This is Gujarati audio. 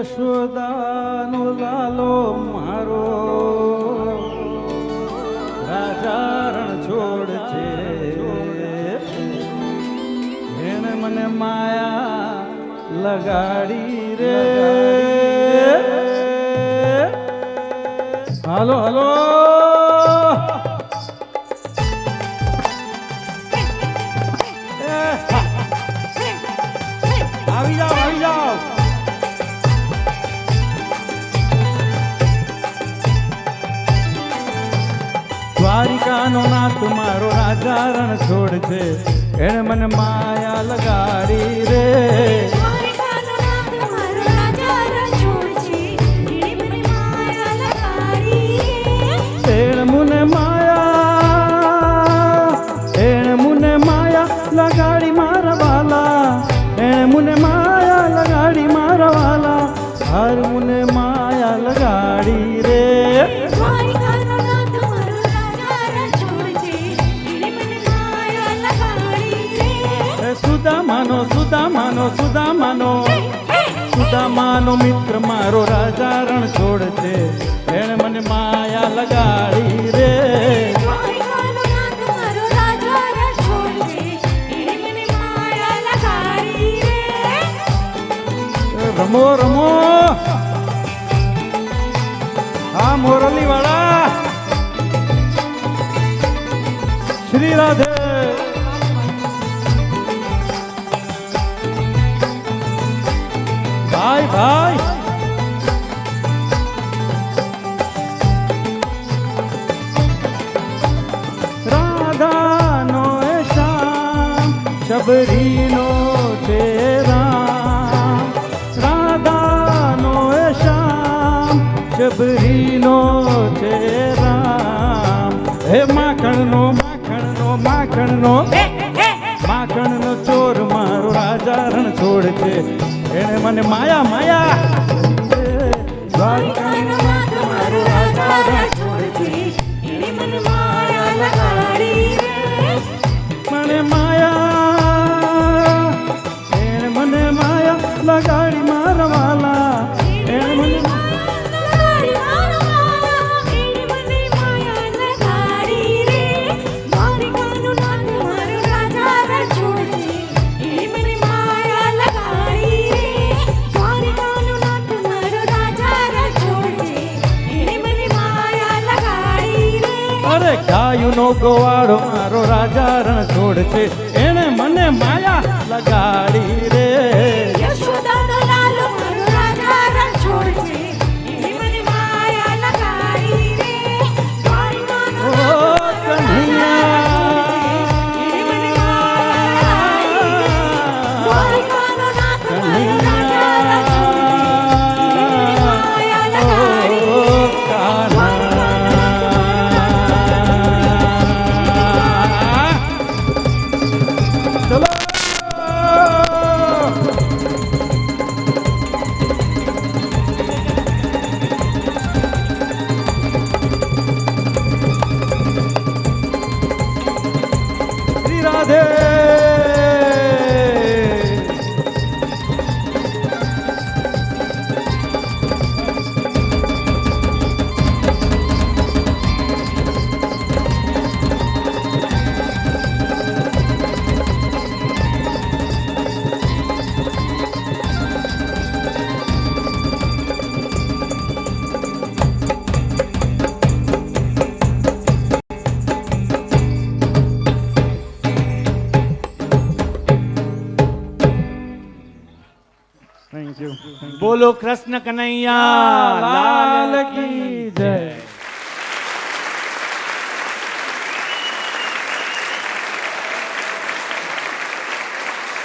યશોદાનો લાલો મારો રાજા રણ છોડ છે એને મને માયા લગાડી રે હાલો હાલો આવી જાઓ આવી જાઓ દ્વારિકાનો નાથ મારો રાજા રણ છોડ છે એને મને માયા લગાડી રે દ્વારિકાનો નાથ મારો રાજા રણ છોડ છે એને મને માયા લગાડી એને મુને માયા લગાડી મારા વાલા એને મુને માયા લગાડી મારા વાલા હર મુને માયા લગાડી રે દ્વારિકાનો નાથ મારો રાજા રણ છોડ છે એને મને માયા લગાડી સુદામાનો મિત્ર મારો રાજા રણ છોડ છે એને મને માયા લગાડી રે દ્વારિકાનો નાથ મારો રાજા રણ છોડ છે એને મને માયા લગાડી રમો રમો હા મોરલી વાળા શ્રી રાધે ભાઈ ભાઈ રાધાનો એ શ્યામ શબરીનો છે રામ રાધાનો એ શ્યામ શબરીનો છે રામ હે માખણનો માખણનો ચોર મારો રાજા રણ છોડ છે એને મને માયા માયા દ્વારિકાનો નાથ મારો રાજા રણ છોડ છે એને મને માયા લગાડી મને માયા એને મને માયા લગાડી મારા વાલા એને મને અરે ગાયુંનો ગોવાળો મારો રાજા રણ છોડ છે એને મને માયા લગાડી રે યશોદાનો લાલો મારો રાજા રણ છોડ છે એને મને માયા લગાડી રે દ્વારિકાનો ઓ કન્હૈયા એને મને માયા લગાડી દ્વારિકાનો નાથ મારો રાજા રણ છોડ છે એને મને માયા લગાડી શ્રી રાધે થેન્ક યુ બોલો કૃષ્ણ કનૈયા લાલ કી જય